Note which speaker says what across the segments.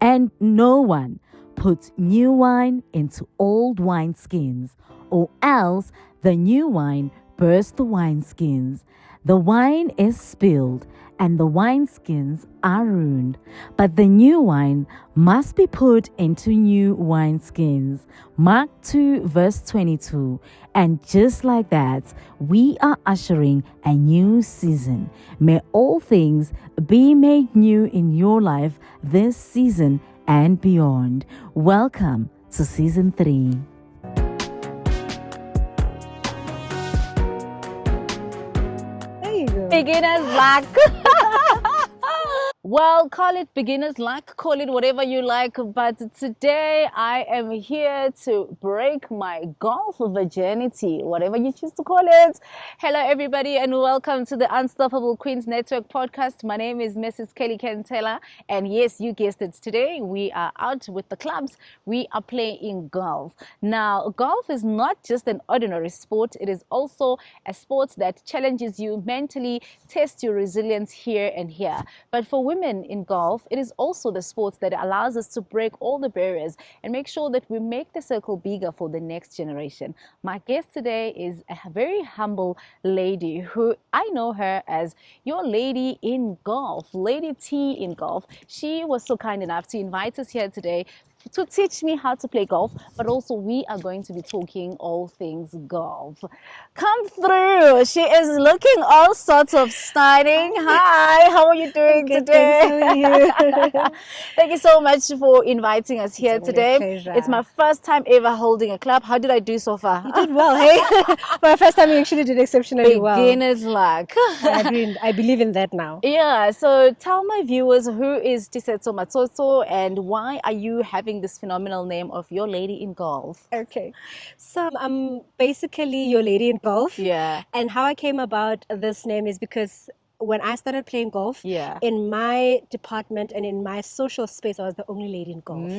Speaker 1: And no one puts new wine into old wineskins, or else the new wine bursts the wineskins. The wine is spilled and the wineskins are ruined, but the new wine must be put into new wineskins. Mark 2 verse 22. And just like that, we are ushering a new season. May all things be made new in your life this season and beyond. Welcome to season 3.
Speaker 2: There you go.
Speaker 1: Beginner's luck. Well, call it beginner's luck, call it whatever you like, but today I am here to break my golf virginity, whatever you choose to call it. Hello, everybody, and welcome to the Unstoppable Queens Network podcast. My name is Mrs. Kelly Kentela, and yes, you guessed it, today we are out with the clubs. We are playing golf. Now, golf is not just an ordinary sport, it is also a sport that challenges you mentally, tests your resilience here and here. But for women in golf, it is also the sport that allows us to break all the barriers and make sure that we make the circle bigger for the next generation. My guest today is a very humble lady who I know her as your lady in golf, Lady T in golf. She was so kind enough to invite us here today to teach me how to play golf, but also we are going to be talking all things golf. Come through. She is looking all sorts of stunning. Hi, how are you doing today?
Speaker 2: Thanks, how are you?
Speaker 1: Thank you so much for inviting us here
Speaker 2: It's a
Speaker 1: today.
Speaker 2: pleasure.
Speaker 1: It's my first time ever holding a club. How did I do so far?
Speaker 2: You did well, hey? For the first time, you actually did exceptionally well.
Speaker 1: Beginner's luck.
Speaker 2: I believe in that now.
Speaker 1: Yeah, so tell my viewers, who is Tiisetso Matsoso and why are you having this phenomenal name of your lady in golf?
Speaker 2: Okay. So I'm basically your lady in golf.
Speaker 1: Yeah.
Speaker 2: And how I came about this name is because when I started playing golf,
Speaker 1: Yeah.
Speaker 2: in my department and in my social space, I was the only lady in golf.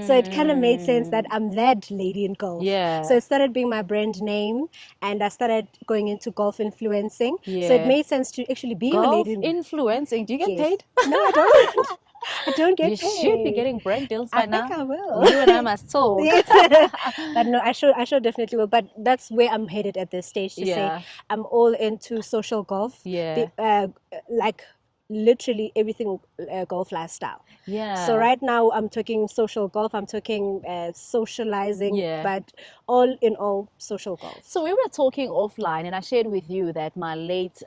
Speaker 2: So it kind of made sense that I'm that lady in golf.
Speaker 1: Yeah.
Speaker 2: So it started being my brand name, and I started going into golf influencing. So
Speaker 1: Yeah.
Speaker 2: it made sense to actually be your
Speaker 1: Golf
Speaker 2: lady in
Speaker 1: influencing. Do you get
Speaker 2: Yes.
Speaker 1: paid?
Speaker 2: No, I don't. I don't get
Speaker 1: You
Speaker 2: paid.
Speaker 1: should be getting brand deals by
Speaker 2: I
Speaker 1: now.
Speaker 2: think I will.
Speaker 1: You and I must talk.
Speaker 2: Yes. But no, I should definitely will. But that's where I'm headed at this stage to
Speaker 1: Yeah.
Speaker 2: say I'm all into social golf.
Speaker 1: Yeah.
Speaker 2: Like literally everything golf lifestyle.
Speaker 1: Yeah.
Speaker 2: So right now I'm talking social golf. I'm talking socializing.
Speaker 1: Yeah.
Speaker 2: But all in all, social golf.
Speaker 1: So we were talking offline, and I shared with you that my late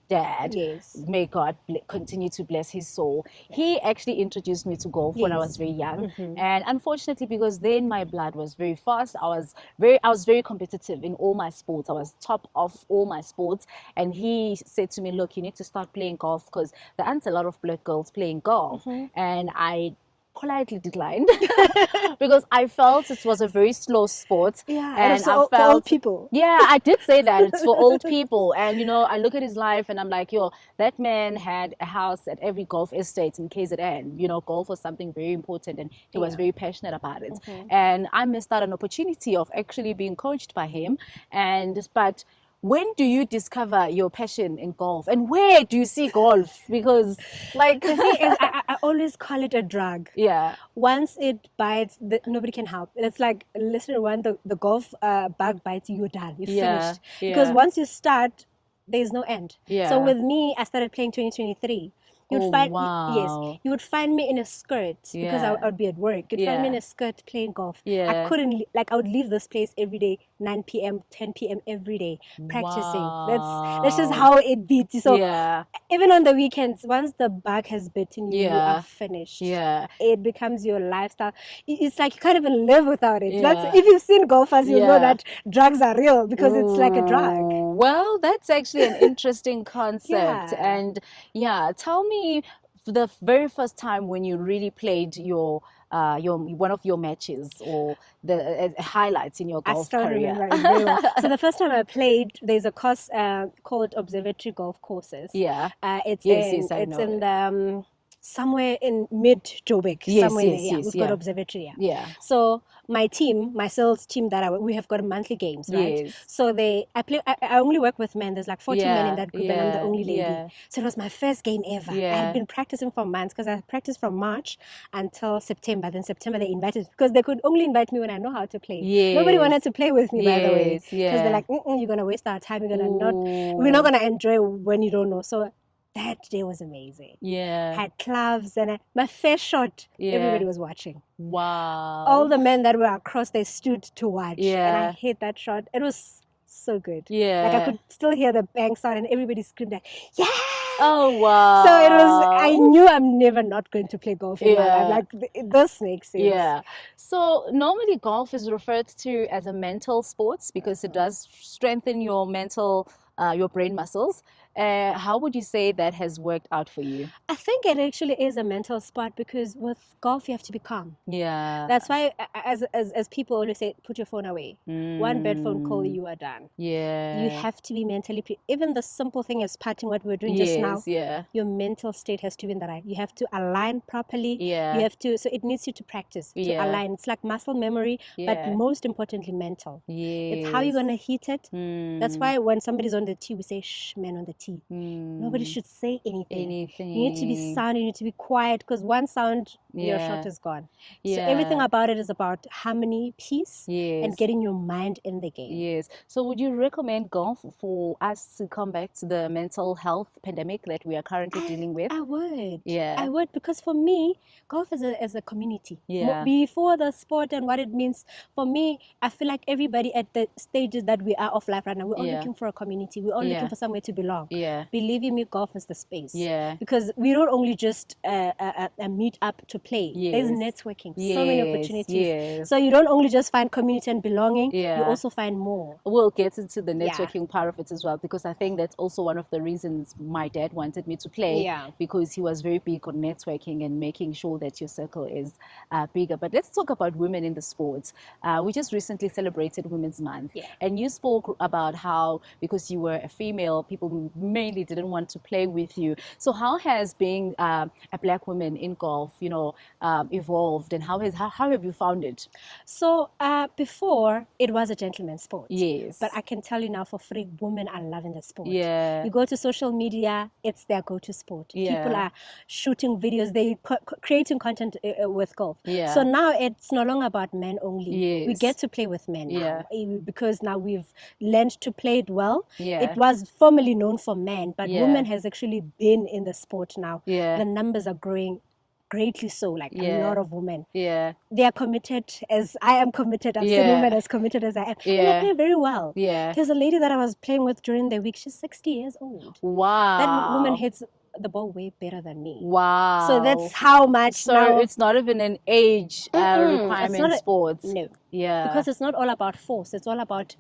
Speaker 1: dad,
Speaker 2: Yes.
Speaker 1: may God continue to bless his soul, he actually introduced me to golf when I
Speaker 2: Yes.
Speaker 1: was very young.
Speaker 2: Mhm.
Speaker 1: And unfortunately, because then my blood was very fast, I was very competitive in all my sports. I was top of all my sports. And he said to me, look, you need to start playing golf because there aren't a lot of black girls playing golf. And I politely declined because I felt it was a very slow sport.
Speaker 2: Yeah,
Speaker 1: and
Speaker 2: also
Speaker 1: I
Speaker 2: for old
Speaker 1: felt
Speaker 2: people.
Speaker 1: Yeah, I did say that it's for old people. And you know, I look at his life and I'm like, yo, that man had a house at every golf estate in KZN. You know, golf was something very important and he was
Speaker 2: Yeah.
Speaker 1: very passionate about it. And I missed out an opportunity of actually being coached by him. But when do you discover your passion in golf, and where do you see golf? Because like
Speaker 2: The thing is, I always call it a drug.
Speaker 1: yeah,
Speaker 2: Once it bites, nobody can help. It's like, listen, when the golf bug bites you, you're done. You're
Speaker 1: Yeah,
Speaker 2: finished. Because
Speaker 1: yeah.
Speaker 2: once you start, there's no end.
Speaker 1: Yeah.
Speaker 2: So with me, I started playing 2023. You'd
Speaker 1: Oh,
Speaker 2: find
Speaker 1: wow.
Speaker 2: yes, you would find me in a skirt because
Speaker 1: Yeah.
Speaker 2: I would be at work. You'd find me
Speaker 1: Yeah.
Speaker 2: in a skirt playing golf.
Speaker 1: Yeah.
Speaker 2: I couldn't I would leave this place every day, 9 p.m., 10 p.m. every day practicing. That's just
Speaker 1: Wow.
Speaker 2: how it beats. So
Speaker 1: yeah,
Speaker 2: even on the weekends, once the bug has bitten you, you
Speaker 1: Yeah.
Speaker 2: are finished.
Speaker 1: yeah.
Speaker 2: It becomes your lifestyle. It's like you can't even live without it.
Speaker 1: Yeah.
Speaker 2: That's, if you've seen golfers, you know
Speaker 1: Yeah.
Speaker 2: that drugs are real because it's like a drug.
Speaker 1: Ooh, well, that's actually an interesting concept.
Speaker 2: Yeah.
Speaker 1: And yeah, tell me the very first time when you really played your one of your matches or the highlights in your
Speaker 2: I
Speaker 1: golf
Speaker 2: still
Speaker 1: career.
Speaker 2: remember it very well. So the first time I played, there's a course called Observatory Golf Courses.
Speaker 1: Yeah.
Speaker 2: It's
Speaker 1: Yes,
Speaker 2: in
Speaker 1: yes, I
Speaker 2: it's
Speaker 1: know
Speaker 2: in
Speaker 1: it.
Speaker 2: the somewhere in mid Joburg,
Speaker 1: Yes,
Speaker 2: somewhere there.
Speaker 1: yes,
Speaker 2: Yeah,
Speaker 1: yes,
Speaker 2: we've got
Speaker 1: yeah.
Speaker 2: observatory. Yeah.
Speaker 1: Yeah.
Speaker 2: So my team, my sales team we have got monthly games, right?
Speaker 1: Yes.
Speaker 2: So I only work with men. There's like 40 men in
Speaker 1: Yeah,
Speaker 2: that group, and I'm the only lady.
Speaker 1: yeah,
Speaker 2: So it was my first game ever. I
Speaker 1: yeah.
Speaker 2: had been practicing for months because I practiced from March until September. Then September they invited, because they could only invite me when I know how to play. Nobody wanted
Speaker 1: Yes,
Speaker 2: to play with me, by the way,
Speaker 1: yes,
Speaker 2: because they're
Speaker 1: yeah.
Speaker 2: like, you're gonna waste our time. We're not
Speaker 1: Ooh,
Speaker 2: gonna enjoy when you don't know. So that day was amazing.
Speaker 1: yeah,
Speaker 2: Had gloves and my first shot,
Speaker 1: yeah.
Speaker 2: everybody was watching.
Speaker 1: Wow.
Speaker 2: All the men that were across, they stood to watch. And I
Speaker 1: Yeah,
Speaker 2: hit that shot. It was so good. Like I
Speaker 1: yeah.
Speaker 2: could still hear the bang sound and everybody screamed like, yeah!
Speaker 1: Oh,
Speaker 2: So it was, I
Speaker 1: wow.
Speaker 2: knew I'm never not going to play golf in my life.
Speaker 1: Yeah,
Speaker 2: Like, this makes sense.
Speaker 1: yeah. So normally golf is referred to as a mental sports because it does strengthen your your brain muscles. How would you say that has worked out for you?
Speaker 2: I think it actually is a mental sport because with golf, you have to be calm.
Speaker 1: Yeah.
Speaker 2: That's why, as people always say, put your phone away. One bad phone call, you are done.
Speaker 1: Yeah.
Speaker 2: You have to be mentally even the simple thing as putting, what we were doing just now.
Speaker 1: Yes, yeah.
Speaker 2: Your mental state has to be in the right. You have to align properly.
Speaker 1: Yeah.
Speaker 2: You have to. So it needs you to practice to
Speaker 1: Yeah.
Speaker 2: align. It's like muscle memory, but
Speaker 1: Yeah.
Speaker 2: most importantly, mental.
Speaker 1: Yes.
Speaker 2: It's how you're gonna hit it. That's
Speaker 1: Mm.
Speaker 2: why when somebody's on the tee, we say, "Shh, man on the tee." Nobody
Speaker 1: Mm.
Speaker 2: should say anything.
Speaker 1: Anything.
Speaker 2: You need to be sound. You need to be quiet, because one sound, your
Speaker 1: Yeah.
Speaker 2: shot is gone.
Speaker 1: Yeah.
Speaker 2: So everything about it is about harmony, peace, and
Speaker 1: Yes.
Speaker 2: getting your mind in the game.
Speaker 1: Yes. So would you recommend golf for us to combat the mental health pandemic that we are currently dealing with?
Speaker 2: I would.
Speaker 1: Yeah.
Speaker 2: I would, because for me, golf is a community.
Speaker 1: Yeah.
Speaker 2: Before the sport and what it means, for me, I feel like everybody at the stages that we are of life right now, we're all
Speaker 1: Yeah.
Speaker 2: looking for a community. We're all
Speaker 1: Yeah.
Speaker 2: looking for somewhere to belong.
Speaker 1: Yeah.
Speaker 2: Believe you me, golf is the space.
Speaker 1: Yeah.
Speaker 2: Because we don't only just meet up to play. There's
Speaker 1: Yes.
Speaker 2: networking, so many
Speaker 1: Yes.
Speaker 2: opportunities.
Speaker 1: Yes.
Speaker 2: So you don't only just find community and belonging, you
Speaker 1: Yeah.
Speaker 2: also find more.
Speaker 1: We'll get into the
Speaker 2: Yeah.
Speaker 1: networking part of it as well, because I think that's also one of the reasons my dad wanted me to play.
Speaker 2: Yeah.
Speaker 1: Because he was very big on networking and making sure that your circle is bigger. But let's talk about women in the sports. We just recently celebrated Women's Month.
Speaker 2: Yeah.
Speaker 1: And you spoke about how, because you were a female, people mainly didn't want to play with you. So how has being a black woman in golf, evolved, and how have you found it?
Speaker 2: So before, it was a gentleman's sport.
Speaker 1: Yes.
Speaker 2: But I can tell you now for free, women are loving the sport.
Speaker 1: Yeah.
Speaker 2: You go to social media, it's their go-to sport.
Speaker 1: Yeah.
Speaker 2: People are shooting videos, they creating content with golf.
Speaker 1: Yeah.
Speaker 2: So now it's no longer about men only.
Speaker 1: Yes.
Speaker 2: We get to play with men
Speaker 1: Yeah.
Speaker 2: now, because now we've learned to play it well.
Speaker 1: Yeah.
Speaker 2: It was formerly known for men, but
Speaker 1: Yeah.
Speaker 2: women has actually been in the sport now.
Speaker 1: Yeah.
Speaker 2: The numbers are growing greatly so, like
Speaker 1: Yeah.
Speaker 2: a lot of women.
Speaker 1: Yeah.
Speaker 2: They are committed as I am committed. I've seen
Speaker 1: Yeah.
Speaker 2: women as committed as I am. And
Speaker 1: Yeah.
Speaker 2: they play very well.
Speaker 1: Yeah.
Speaker 2: There's a lady that I was playing with during the week. She's 60 years old.
Speaker 1: Wow.
Speaker 2: That woman hits the ball way better than me.
Speaker 1: Wow.
Speaker 2: So that's how much
Speaker 1: So
Speaker 2: now.
Speaker 1: it's not even an age
Speaker 2: It's
Speaker 1: requirement
Speaker 2: not
Speaker 1: sports.
Speaker 2: No.
Speaker 1: Yeah.
Speaker 2: Because it's not all about force. It's all about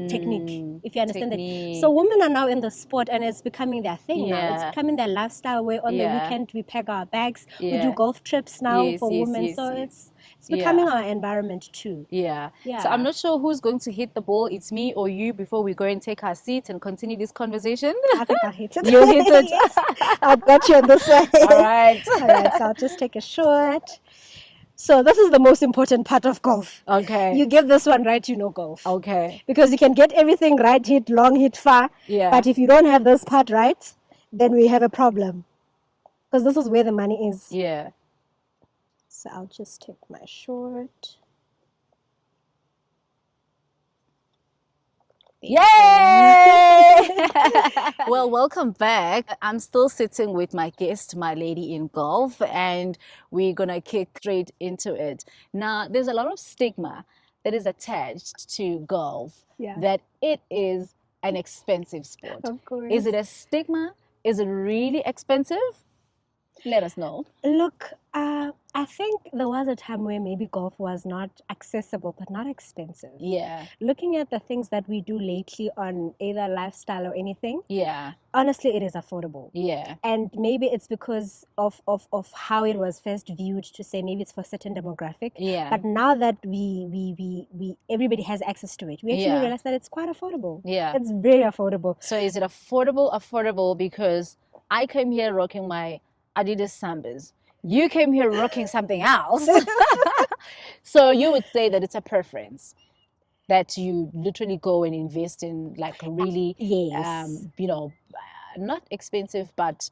Speaker 2: technique, if you understand
Speaker 1: technique.
Speaker 2: that. So women are now in the sport and it's becoming their thing now.
Speaker 1: Yeah.
Speaker 2: It's becoming their lifestyle, where on the
Speaker 1: Yeah.
Speaker 2: weekend we pack our bags. We
Speaker 1: Yeah.
Speaker 2: do golf trips now
Speaker 1: Yes,
Speaker 2: for
Speaker 1: yes,
Speaker 2: women.
Speaker 1: yes,
Speaker 2: So
Speaker 1: yes.
Speaker 2: it's becoming
Speaker 1: Yeah.
Speaker 2: our environment too.
Speaker 1: Yeah.
Speaker 2: Yeah.
Speaker 1: So I'm not sure who's going to hit the ball. It's me or you before we go and take our seats and continue this conversation.
Speaker 2: I think I'll hit it.
Speaker 1: You'll hit it.
Speaker 2: Yes. I've got you on this side.
Speaker 1: All right.
Speaker 2: All right, so I'll just take a shot. So this is the most important part of golf.
Speaker 1: Okay.
Speaker 2: You get this one right, you know golf.
Speaker 1: Okay.
Speaker 2: Because you can get everything right, hit long, hit far.
Speaker 1: Yeah.
Speaker 2: But if you don't have this part right, then we have a problem. Because this is where the money is.
Speaker 1: Yeah.
Speaker 2: So I'll just take my short.
Speaker 1: Yay! Well, welcome back. I'm still sitting with my guest, my lady in golf, and we're gonna kick straight into it. Now, there's a lot of stigma that is attached to golf,
Speaker 2: Yeah.
Speaker 1: that it is an expensive sport.
Speaker 2: Of course.
Speaker 1: Is it a stigma? Is it really expensive? Let us know.
Speaker 2: Look, I think there was a time where maybe golf was not accessible, but not expensive.
Speaker 1: Yeah.
Speaker 2: Looking at the things that we do lately on either lifestyle or anything,
Speaker 1: Yeah.
Speaker 2: honestly, it is affordable.
Speaker 1: Yeah.
Speaker 2: And maybe it's because of how it was first viewed, to say maybe it's for a certain demographic.
Speaker 1: Yeah.
Speaker 2: But now that we everybody has access to it, we actually
Speaker 1: Yeah.
Speaker 2: realize that it's quite affordable.
Speaker 1: Yeah.
Speaker 2: It's very affordable.
Speaker 1: So is it affordable? Affordable because I came here rocking my Adidas Sambas. You came here rocking something else. So you would say that it's a preference that you literally go and invest in like really,
Speaker 2: Yes.
Speaker 1: not expensive, but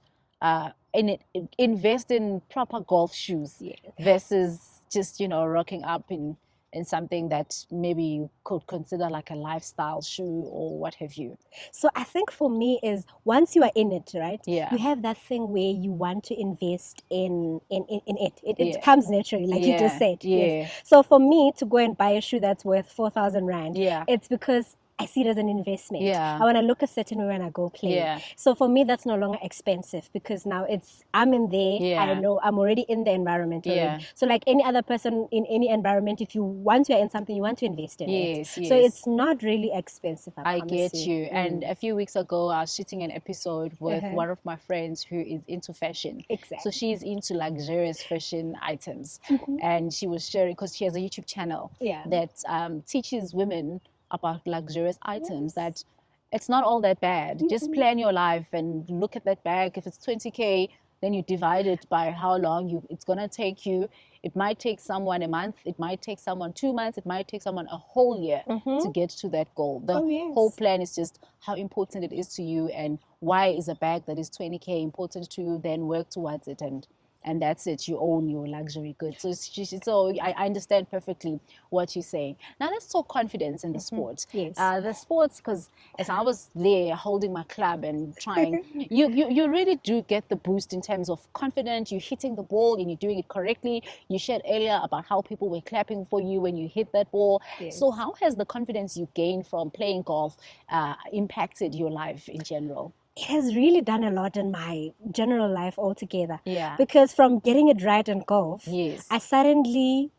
Speaker 1: in it, invest in proper golf shoes
Speaker 2: Yes.
Speaker 1: versus just rocking up in something that maybe you could consider like a lifestyle shoe or what have you.
Speaker 2: So I think for me is once you are in it, right?
Speaker 1: Yeah.
Speaker 2: You have that thing where you want to invest in it. It
Speaker 1: Yeah.
Speaker 2: comes naturally, like you just said.
Speaker 1: Yeah.
Speaker 2: Yes. So for me to go and buy a shoe that's worth 4,000 rand,
Speaker 1: Yeah.
Speaker 2: it's because I see it as an investment.
Speaker 1: Yeah.
Speaker 2: I want to look a certain way when I go play.
Speaker 1: Yeah.
Speaker 2: So for me, that's no longer expensive because now I'm in there.
Speaker 1: Yeah.
Speaker 2: I know I'm already in the environment already.
Speaker 1: Yeah.
Speaker 2: So like any other person in any environment, if you want to in something, you want to invest in it.
Speaker 1: Yes,
Speaker 2: So
Speaker 1: yes.
Speaker 2: it's not really expensive.
Speaker 1: I
Speaker 2: promise
Speaker 1: get you. And a few weeks ago, I was shooting an episode with
Speaker 2: Uh-huh.
Speaker 1: one of my friends who is into fashion.
Speaker 2: Exactly.
Speaker 1: So she's into luxurious fashion items.
Speaker 2: Mhm.
Speaker 1: And she was sharing, because she has a YouTube channel
Speaker 2: Yeah.
Speaker 1: that teaches women about luxurious items,
Speaker 2: Yes.
Speaker 1: that it's not all that bad. Just plan your life and look at that bag. If it's 20K, then you divide it by how long it's going to take you. It might take someone a month. It might take someone 2 months. It might take someone a whole year to get to that goal. The whole plan is just how important it is to you, and why is a bag that is 20K important to you, then work towards it, and that's it. You own your luxury goods. So I understand perfectly what you're saying. Now let's talk confidence in the sport.
Speaker 2: Yes.
Speaker 1: The sports, because as I was there holding my club and trying, you really do get the boost in terms of confidence. You're hitting the ball and you're doing it correctly. You shared earlier about how people were clapping for you when you hit that ball.
Speaker 2: Yes.
Speaker 1: So how has the confidence you gained from playing golf impacted your life in general?
Speaker 2: It has really done a lot in my general life altogether.
Speaker 1: Yeah.
Speaker 2: Because from getting it right in golf,
Speaker 1: Yes.
Speaker 2: I suddenly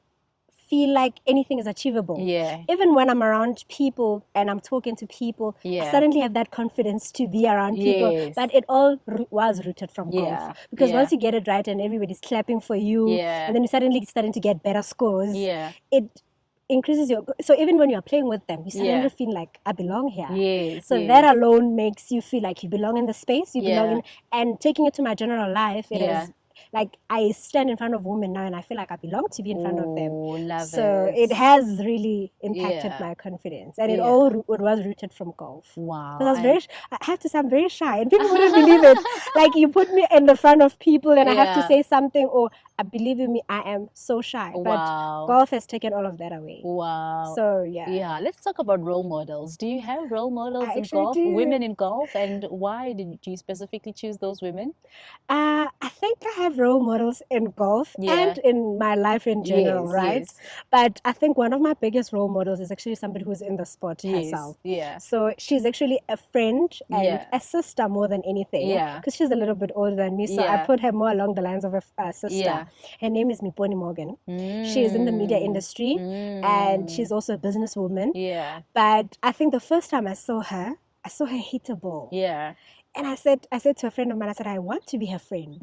Speaker 2: feel like anything is achievable.
Speaker 1: Yeah.
Speaker 2: Even when I'm around people and I'm talking to people,
Speaker 1: Yeah.
Speaker 2: I suddenly have that confidence to be around people.
Speaker 1: Yes.
Speaker 2: But it all was rooted from
Speaker 1: Yeah.
Speaker 2: golf. Because
Speaker 1: Yeah.
Speaker 2: once you get it right and everybody's clapping for you,
Speaker 1: Yeah.
Speaker 2: and then you suddenly starting to get better scores,
Speaker 1: Yeah.
Speaker 2: it increases your. So even when you're playing with them, you suddenly
Speaker 1: Yeah.
Speaker 2: feel like I belong here.
Speaker 1: Yes.
Speaker 2: So
Speaker 1: yes.
Speaker 2: that alone makes you feel like you belong in the space. You belong
Speaker 1: Yeah.
Speaker 2: in, and taking it to my general life, it
Speaker 1: Yeah.
Speaker 2: is like I stand in front of women now and I feel like I belong to be in front of them.
Speaker 1: Oh, love
Speaker 2: So
Speaker 1: it.
Speaker 2: it has really impacted
Speaker 1: Yeah.
Speaker 2: my confidence, and it
Speaker 1: Yeah.
Speaker 2: all it was rooted from golf.
Speaker 1: Wow.
Speaker 2: Because I have to say I'm very shy, and people wouldn't believe it. Like you put me in the front of people, and I have to
Speaker 1: Yeah.
Speaker 2: say something, or believe in me, I am so shy. But
Speaker 1: Wow.
Speaker 2: golf has taken all of that away.
Speaker 1: Wow.
Speaker 2: So yeah.
Speaker 1: Yeah, let's talk about role models. Do you have role models
Speaker 2: I
Speaker 1: in
Speaker 2: actually
Speaker 1: golf,
Speaker 2: do.
Speaker 1: women in golf, and why did you specifically choose those women?
Speaker 2: I think I have role models in golf
Speaker 1: Yeah.
Speaker 2: and in my life in general,
Speaker 1: Yes,
Speaker 2: right?
Speaker 1: yes.
Speaker 2: But I think one of my biggest role models is actually somebody who's in the sport
Speaker 1: Yes,
Speaker 2: herself.
Speaker 1: yeah.
Speaker 2: So she's actually a friend and
Speaker 1: Yeah.
Speaker 2: a sister more than anything.
Speaker 1: Yeah.
Speaker 2: Because she's a little bit older than me, so I
Speaker 1: Yeah.
Speaker 2: put her more along the lines of a sister.
Speaker 1: Yeah.
Speaker 2: Her name is Miponi Morgan. She is in the media industry and she's also a businesswoman.
Speaker 1: Yeah.
Speaker 2: But I think the first time I saw her hit a ball.
Speaker 1: Yeah.
Speaker 2: And I said to a friend of mine, I said, I want to be her friend.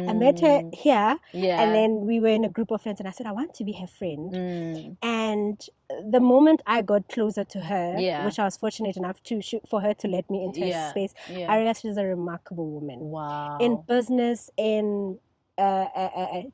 Speaker 2: I met her here,
Speaker 1: Yeah.
Speaker 2: and then we were in a group of friends, and I said, I want to be her friend.
Speaker 1: Mm.
Speaker 2: And the moment I got closer to her,
Speaker 1: Yeah.
Speaker 2: which I was fortunate enough for her to let me into her
Speaker 1: Yeah.
Speaker 2: space,
Speaker 1: Yeah.
Speaker 2: I realized she's a remarkable woman.
Speaker 1: Wow.
Speaker 2: In business, in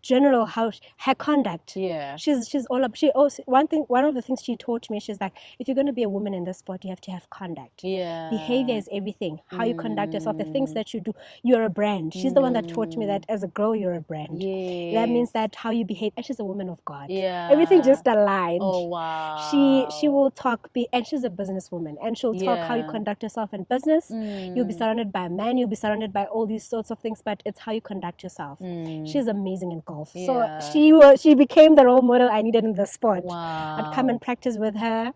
Speaker 2: general, how her conduct.
Speaker 1: Yeah.
Speaker 2: She's all up. She also one of the things she taught me. She's like, if you're going to be a woman in this sport, you have to have conduct.
Speaker 1: Yeah.
Speaker 2: Behavior is everything. How you conduct yourself, the things that you do. You're a brand. She's the one that taught me that as a girl, you're a brand.
Speaker 1: Yes.
Speaker 2: That means that how you behave. And she's a woman of God.
Speaker 1: Yeah.
Speaker 2: Everything just aligned.
Speaker 1: Oh wow.
Speaker 2: She will talk. And she's a businesswoman, and she'll talk how you
Speaker 1: Yeah.
Speaker 2: conduct yourself in business. You'll be surrounded by men. You'll be surrounded by all these sorts of things, but it's how you conduct yourself. She's amazing in golf.
Speaker 1: Yeah.
Speaker 2: So she became the role model I needed in the sport.
Speaker 1: Wow.
Speaker 2: I'd come and practice with her,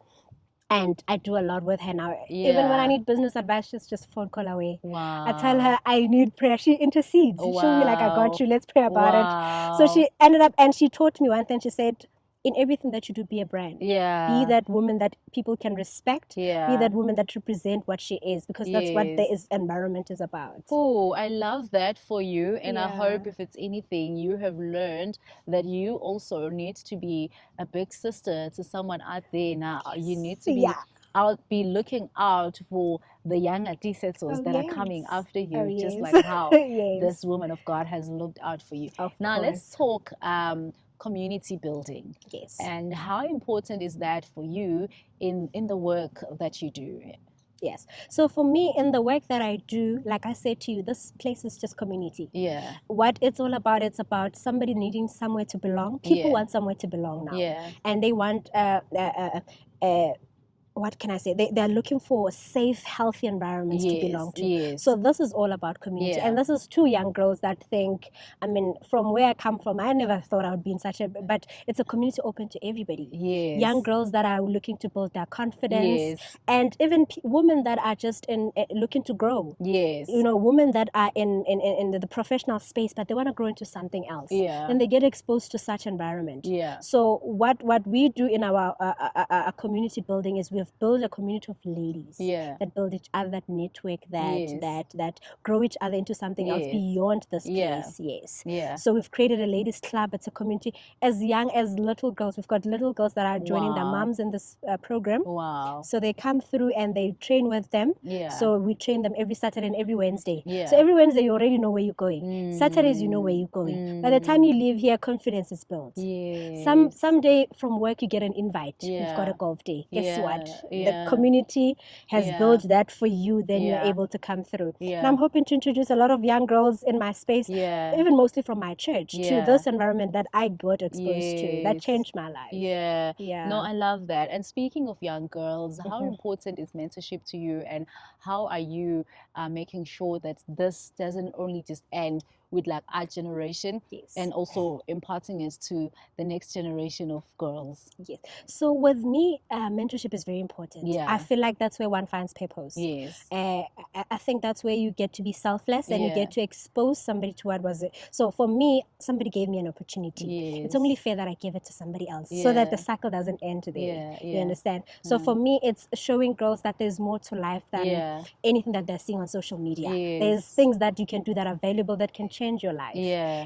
Speaker 2: and I do a lot with her now. Even when I
Speaker 1: Yeah.
Speaker 2: need business advice, she's just phone call away.
Speaker 1: Wow.
Speaker 2: I tell her I need prayer. She intercedes. She'll be like, I got
Speaker 1: Wow.
Speaker 2: you. Let's pray about it.
Speaker 1: Wow.
Speaker 2: So she ended up, and she taught me one thing. She said, in everything that you do, be a brand.
Speaker 1: Yeah.
Speaker 2: Be that woman that people can respect.
Speaker 1: Yeah.
Speaker 2: Be that woman that represent what she is, because that's what
Speaker 1: Yes.
Speaker 2: the environment is about.
Speaker 1: Oh, I love that for you. And I
Speaker 2: Yeah.
Speaker 1: hope if it's anything, you have learned that you also need to be a big sister to someone out there now. You need to be
Speaker 2: Yeah.
Speaker 1: I'll be looking out for the younger Tiisetsos
Speaker 2: Oh,
Speaker 1: that are coming
Speaker 2: yes.
Speaker 1: after you,
Speaker 2: Oh,
Speaker 1: just
Speaker 2: yes.
Speaker 1: like how
Speaker 2: Yes.
Speaker 1: this woman of God has looked out for you.
Speaker 2: Of
Speaker 1: Now,
Speaker 2: course.
Speaker 1: let's talk community building.
Speaker 2: Yes.
Speaker 1: And how important is that for you in the work that you do?
Speaker 2: Yes. So for me, in the work that I do, like I said to you, this place is just community.
Speaker 1: Yeah.
Speaker 2: What it's all about, it's about somebody needing somewhere to belong. People
Speaker 1: Yeah.
Speaker 2: want somewhere to belong now.
Speaker 1: Yeah.
Speaker 2: And they want what can I say? They're looking for safe, healthy environments to belong to.
Speaker 1: Yes.
Speaker 2: So this is all about community.
Speaker 1: Yeah.
Speaker 2: And this is two young girls that think, I mean, from where I come from, I never thought I would be in such a, but it's a community open to everybody.
Speaker 1: Yes.
Speaker 2: Young girls that are looking to build their confidence.
Speaker 1: Yes.
Speaker 2: And even women that are just looking to grow.
Speaker 1: Yes.
Speaker 2: You know, women that are in the professional space, but they want to grow into something else.
Speaker 1: Yeah.
Speaker 2: And they get exposed to such environment.
Speaker 1: Yeah.
Speaker 2: So what we do in our community building is we have built a community of ladies that build each other, that network, that grow each other into something else beyond this place. Yes.
Speaker 1: Yeah.
Speaker 2: So we've created a ladies club. It's a community as young as little girls. We've got little girls that are joining their moms in this program.
Speaker 1: Wow.
Speaker 2: So they come through and they train with them.
Speaker 1: Yeah.
Speaker 2: So we train them every Saturday and every Wednesday.
Speaker 1: Yeah.
Speaker 2: So every Wednesday you already know where you're going. Saturdays you know where you're going. By the time you leave here, confidence is built.
Speaker 1: Yes.
Speaker 2: Someday from work you get an invite. We've got a golf day. Guess what? The community has built that for you. Then you're able to come through. And I'm hoping to introduce a lot of young girls in my space, even mostly from my church, to this environment that I got exposed to. That changed my life.
Speaker 1: Yeah. No, I love that. And speaking of young girls, how important is mentorship to you, and how are you making sure that this doesn't only just end with like our generation, and also imparting it to the next generation of girls?
Speaker 2: Yes. So with me, mentorship is very important.
Speaker 1: Yeah.
Speaker 2: I feel like that's where one finds purpose.
Speaker 1: Yes.
Speaker 2: I think that's where you get to be selfless and you get to expose somebody to what was it. So for me, somebody gave me an opportunity.
Speaker 1: Yes.
Speaker 2: It's only fair that I give it to somebody else so that the cycle doesn't end there. You understand? So for me, it's showing girls that there's more to life than anything that they're seeing on social media. There's things that you can do that are valuable that can change your life.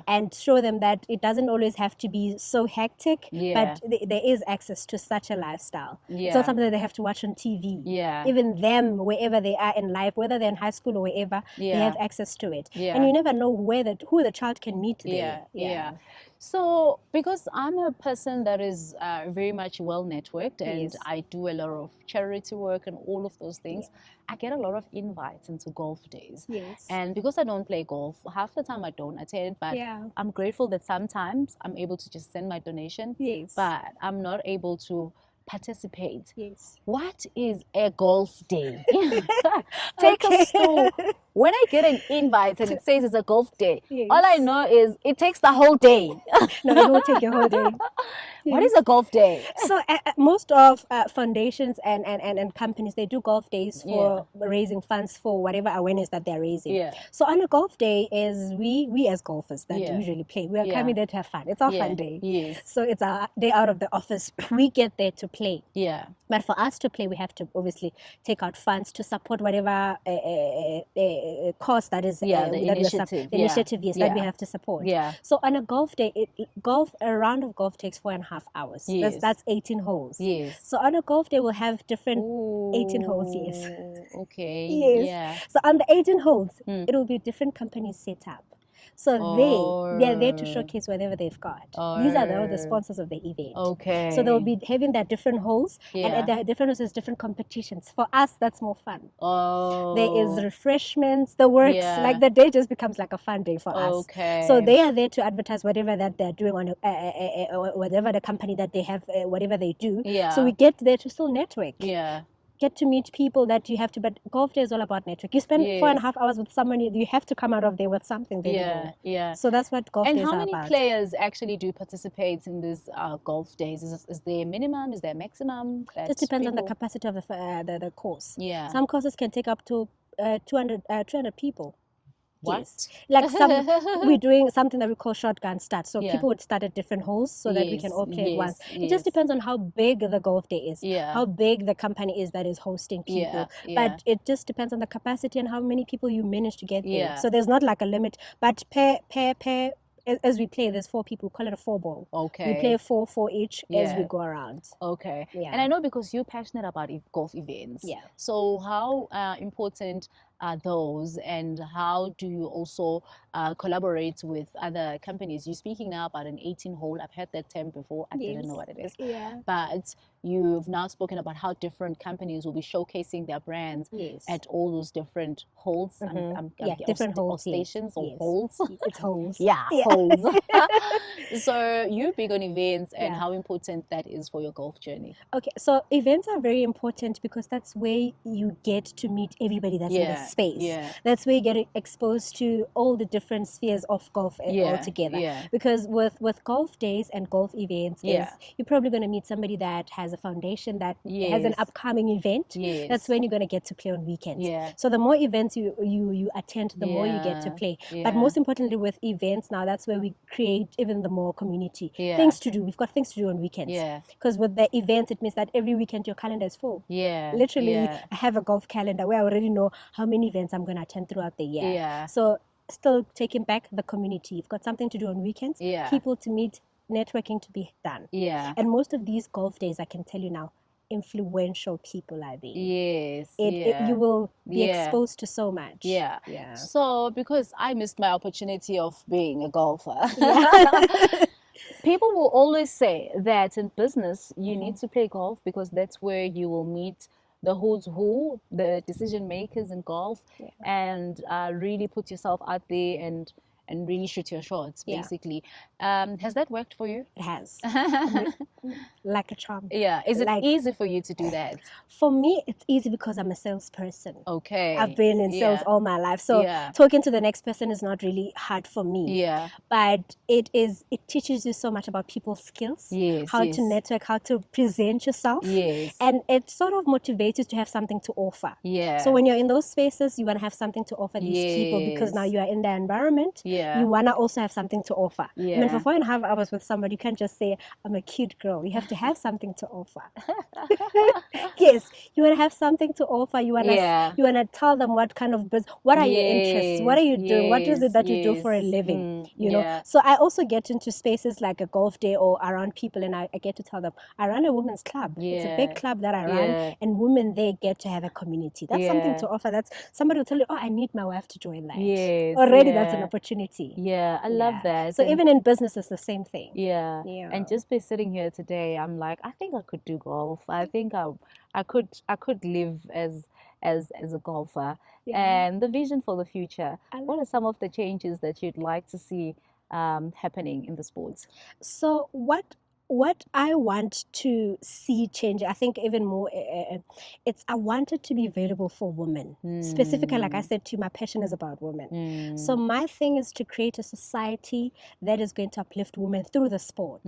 Speaker 2: And show them that it doesn't always have to be so hectic, but there is access to such a lifestyle. It's not something that they have to watch on TV. Even them, wherever they are in life, whether they're in high school or wherever, they have access to it. And you never know who the child can meet there.
Speaker 1: So, because I'm a person that is very much well networked, and I do a lot of charity work and all of those things, I get a lot of invites into golf days. And because I don't play golf, half the time I don't attend, but I'm grateful that sometimes I'm able to just send my donation, but I'm not able to participate. What is a golf day? Take us through. When I get an invite and it says it's a golf day, all I know is it takes the whole day.
Speaker 2: No, it won't take your whole day.
Speaker 1: What is a golf day?
Speaker 2: So most of foundations and companies, they do golf days for raising funds for whatever awareness that they're raising. So on a golf day is we as golfers that usually play, we are coming there to have fun. It's our fun day. So it's our day out of the office. We get there to play. But for us to play, we have to obviously take out funds to support whatever cause that is
Speaker 1: the initiative.
Speaker 2: The initiative that we have to support. So on a golf day, a round of golf takes 4.5 hours. That's 18 holes. So on a golf day, we'll have different 18 holes. So on the 18 holes, it will be different companies set up. So they're there to showcase whatever they've got. These are the sponsors of the event. So they'll be having their different holes, and at their different holes, there's different competitions. For us, that's more fun. There is refreshments, the works. Like the day just becomes like a fun day for us. So they are there to advertise whatever that they're doing on whatever the company that they have, whatever they do. So we get there to still network. Get to meet people that you have to, but golf day is all about network. You spend 4.5 hours with someone, you have to come out of there with something valuable. So that's what golf days are about.
Speaker 1: And how many players actually do participate in these golf days? Is there a minimum? Is there a maximum?
Speaker 2: It depends on the capacity of the course. Some courses can take up to 200 people. Like we're doing something that we call shotgun start. So people would start at different holes so that we can all play at once. It just depends on how big the golf day is, how big the company is that is hosting people. But it just depends on the capacity and how many people you manage to get there. So there's not like a limit, but per as we play, there's 4 people, call it a 4-ball.
Speaker 1: Okay.
Speaker 2: We play 4 each as we go around.
Speaker 1: Okay.
Speaker 2: Yeah.
Speaker 1: And I know because you're passionate about golf events.
Speaker 2: Yeah.
Speaker 1: So how important are those, and how do you also collaborate with other companies? You're speaking now about an 18-hole. I've heard that term before. I didn't know what it is.
Speaker 2: Yeah.
Speaker 1: But you've now spoken about how different companies will be showcasing their brands at all those different holes.
Speaker 2: Different holes.
Speaker 1: Stations or holes.
Speaker 2: It's holes.
Speaker 1: Yeah, holes. So you're big on events and how important that is for your golf journey.
Speaker 2: Okay, so events are very important because that's where you get to meet everybody that's in the space. Yeah. That's where you get exposed to all the different spheres of golf altogether. Yeah. Because with golf days and golf events, you're probably going to meet somebody that has a foundation that has an upcoming event. Yes. That's when you're going to get to play on weekends. Yeah. So the more events you attend, the more you get to play. Yeah. But most importantly with events now, that's where we create even the more community. Yeah. Things to do. We've got things to do on weekends. Yeah. Because with the events, it means that every weekend your calendar is full. Yeah. Literally, I have a golf calendar where I already know how many events I'm going to attend throughout the year. Yeah. So still taking back the community. You've got something to do on weekends. Yeah. People to meet, networking to be done. Yeah. And most of these golf days, I can tell you now, influential people are there. Yes. You will be exposed to so much. Yeah. Yeah.
Speaker 1: So because I missed my opportunity of being a golfer. People will always say that in business you need to play golf because that's where you will meet the who's who, the decision makers in golf, and really put yourself out there and really shoot your shots, basically. Has that worked for you?
Speaker 2: It has. Like a charm.
Speaker 1: Yeah. Is it easy for you to do that?
Speaker 2: For me, it's easy because I'm a salesperson.
Speaker 1: Okay.
Speaker 2: I've been in sales all my life. So talking to the next person is not really hard for me. Yeah. But it teaches you so much about people's skills. Yes. How to network, how to present yourself. Yes. And it sort of motivates you to have something to offer. Yeah. So when you're in those spaces, you want to have something to offer these people because now you are in their environment. Yeah. You want to also have something to offer. Yeah. I mean, for 4.5 hours with somebody, you can't just say, I'm a cute girl. You have to have something to offer. Yes, you want to have something to offer. You want to tell them what kind of business, what are your interests, what are you doing, what is it that you do for a living, you know. So I also get into spaces like a golf day or around people, and I get to tell them, I run a women's club. It's a big club that I run, and women there get to have a community. That's something to offer. That's somebody will tell you, oh, I need my wife to join that. Yes, already that's an opportunity.
Speaker 1: Yeah, I love that.
Speaker 2: So even in business, it's the same thing.
Speaker 1: Yeah. And just by sitting here today, I'm like, I think I could do golf. I think I could live as a golfer. And the vision for the future. What are some of the changes that you'd like to see happening in the sports?
Speaker 2: So what I want to see change, I think even more, I want it to be available for women. Specifically, like I said to you, my passion is about women. So my thing is to create a society that is going to uplift women through the sport.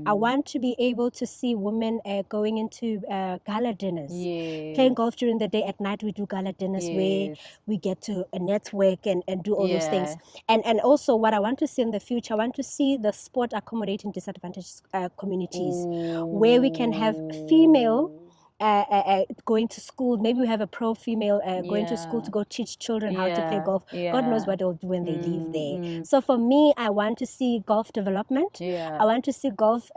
Speaker 2: I want to be able to see women going into gala dinners, playing golf during the day. At night we do gala dinners where we get to network and do all those things. And also what I want to see in the future, I want to see the sport accommodating disadvantaged communities where we can have female going to school. Maybe we have a pro female going to school to go teach children how to play golf. God knows what they'll do when they leave there. So for me, I want to see golf development. I want to see golf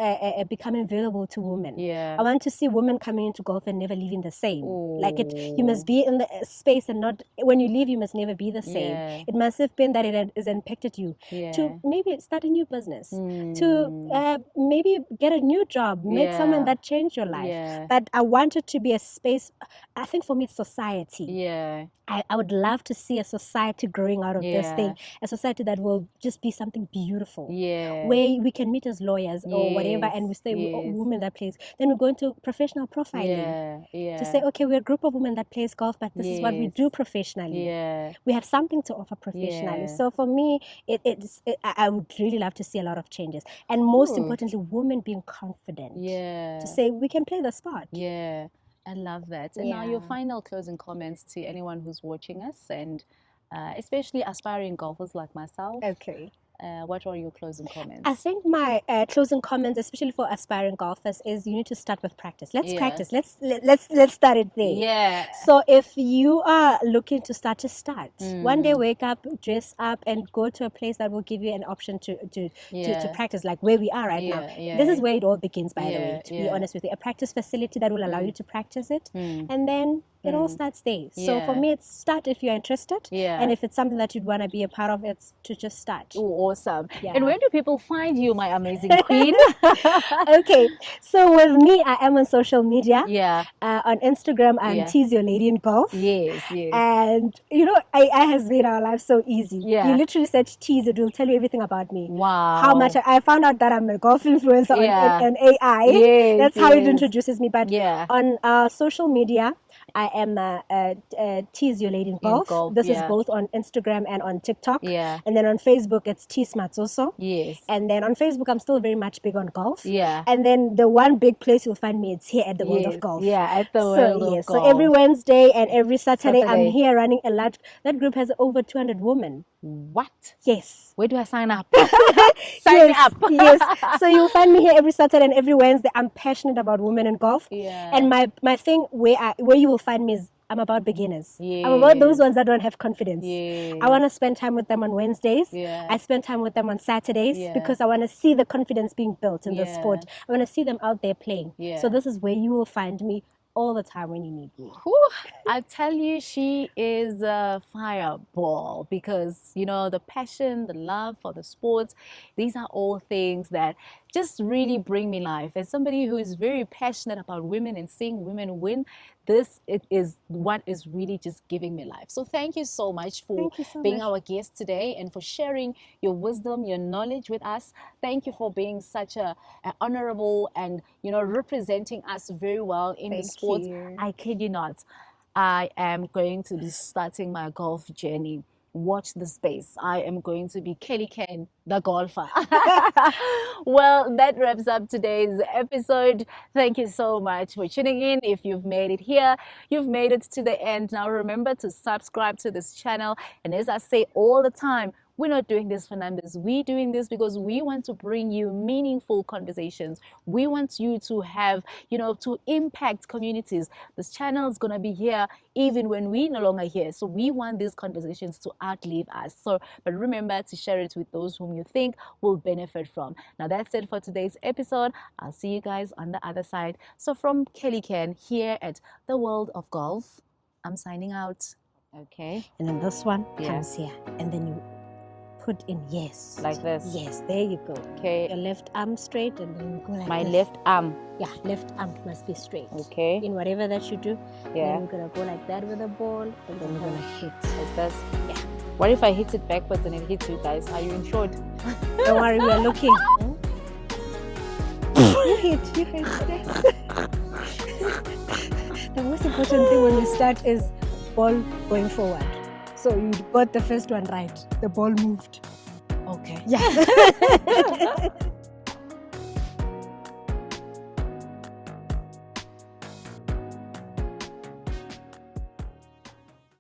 Speaker 2: becoming available to women. I want to see women coming into golf and never leaving the same. Like you must be in the space and not, when you leave, you must never be the same. It must have been that it has impacted you to maybe start a new business, to maybe get a new job, meet someone that changed your life. But I want it to be a space. I think for me it's society. I would love to see a society growing out of this thing, a society that will just be something beautiful, where we can meet as lawyers or whatever, and we say women that plays. Then we go into professional profiling to say, okay, we're a group of women that plays golf, but this is what we do professionally. We have something to offer professionally. So for me, I would really love to see a lot of changes, and most importantly, women being confident to say we can play the sport.
Speaker 1: I love that. And now your final closing comments to anyone who's watching us, and especially aspiring golfers like myself.
Speaker 2: Okay.
Speaker 1: What are your closing comments?
Speaker 2: I think my closing comments, especially for aspiring golfers, is you need to start with practice. Let's practice. Let's start it there.
Speaker 1: Yeah.
Speaker 2: So if you are looking to start, just start. One day, wake up, dress up, and go to a place that will give you an option to practice, like where we are right now. This is where it all begins, by the way. To be honest with you, a practice facility that will allow you to practice it, and then it all starts there. So for me, it's start if you're interested, and if it's something that you'd want to be a part of, it's to just start.
Speaker 1: Oh, awesome. And where do people find you, my amazing queen?
Speaker 2: Okay, so with me, I am on social media. On Instagram, I'm Tiisetso Lady in Golf.
Speaker 1: Yes.
Speaker 2: And you know, AI has made our life so easy. You literally search Tiisetso, it will tell you everything about me.
Speaker 1: Wow.
Speaker 2: How much I found out that I'm a golf influencer on AI. That's how it introduces me. But on social media, I am Tiisetso Lady in Golf. This is both on Instagram and on TikTok. And then on Facebook, it's Tiisetso Matsoso. And then on Facebook, I'm still very much big on golf. And then the one big place you'll find me, it's here at the World of Golf.
Speaker 1: At the World of Golf.
Speaker 2: So every Wednesday and every Saturday, I'm here running a large. That group has over 200 women.
Speaker 1: What?
Speaker 2: Yes.
Speaker 1: Where do I sign up? Sign me up.
Speaker 2: Yes. So you'll find me here every Saturday and every Wednesday. I'm passionate about women in golf. And my thing where you will find me is I'm about beginners. I'm about those ones that don't have confidence. I want to spend time with them on Wednesdays. I spend time with them on Saturdays because I want to see the confidence being built in the sport. I want to see them out there playing. So this is where you will find me all the time when you need me.
Speaker 1: I tell you, she is a fireball because, you know, the passion, the love for the sports, these are all things that just really bring me life. As somebody who is very passionate about women and seeing women win, it is what is really just giving me life. So thank you so much for being our guest today and for sharing your wisdom, your knowledge with us. Thank you for being such an honorable and, you know, representing us very well in the sports. I kid you not. I am going to be starting my golf journey. Watch the space. I am going to be Kelly Ken, the golfer. Well, that wraps up today's episode. Thank you so much for tuning in. If you've made it here, you've made it to the end. Now remember to subscribe to this channel. And as I say all the time, we're not doing this for numbers. We're doing this because we want to bring you meaningful conversations. We want you to have, you know, to impact communities. This channel is going to be here even when we're no longer here. So we want these conversations to outlive us. But remember to share it with those whom you think will benefit from. Now that's it for today's episode. I'll see you guys on the other side. So from Kelly Ken here at the World of Golf, I'm signing out. Okay.
Speaker 2: And then this one comes here. And then you put in like this. Yes, there you go.
Speaker 1: Okay.
Speaker 2: Your left arm straight and then you go like
Speaker 1: my
Speaker 2: this.
Speaker 1: left arm.
Speaker 2: Yeah, left arm must be straight.
Speaker 1: Okay.
Speaker 2: In whatever that you do. Then we're gonna go like that with the ball and then we're gonna hit.
Speaker 1: Like this.
Speaker 2: Yeah.
Speaker 1: What if I hit it backwards and it hits you guys? Are you insured?
Speaker 2: Don't worry, we are looking. You hit. Yes. The most important thing when you start is ball going forward. So you got the first one right. The ball moved.
Speaker 1: Okay.
Speaker 2: Yeah.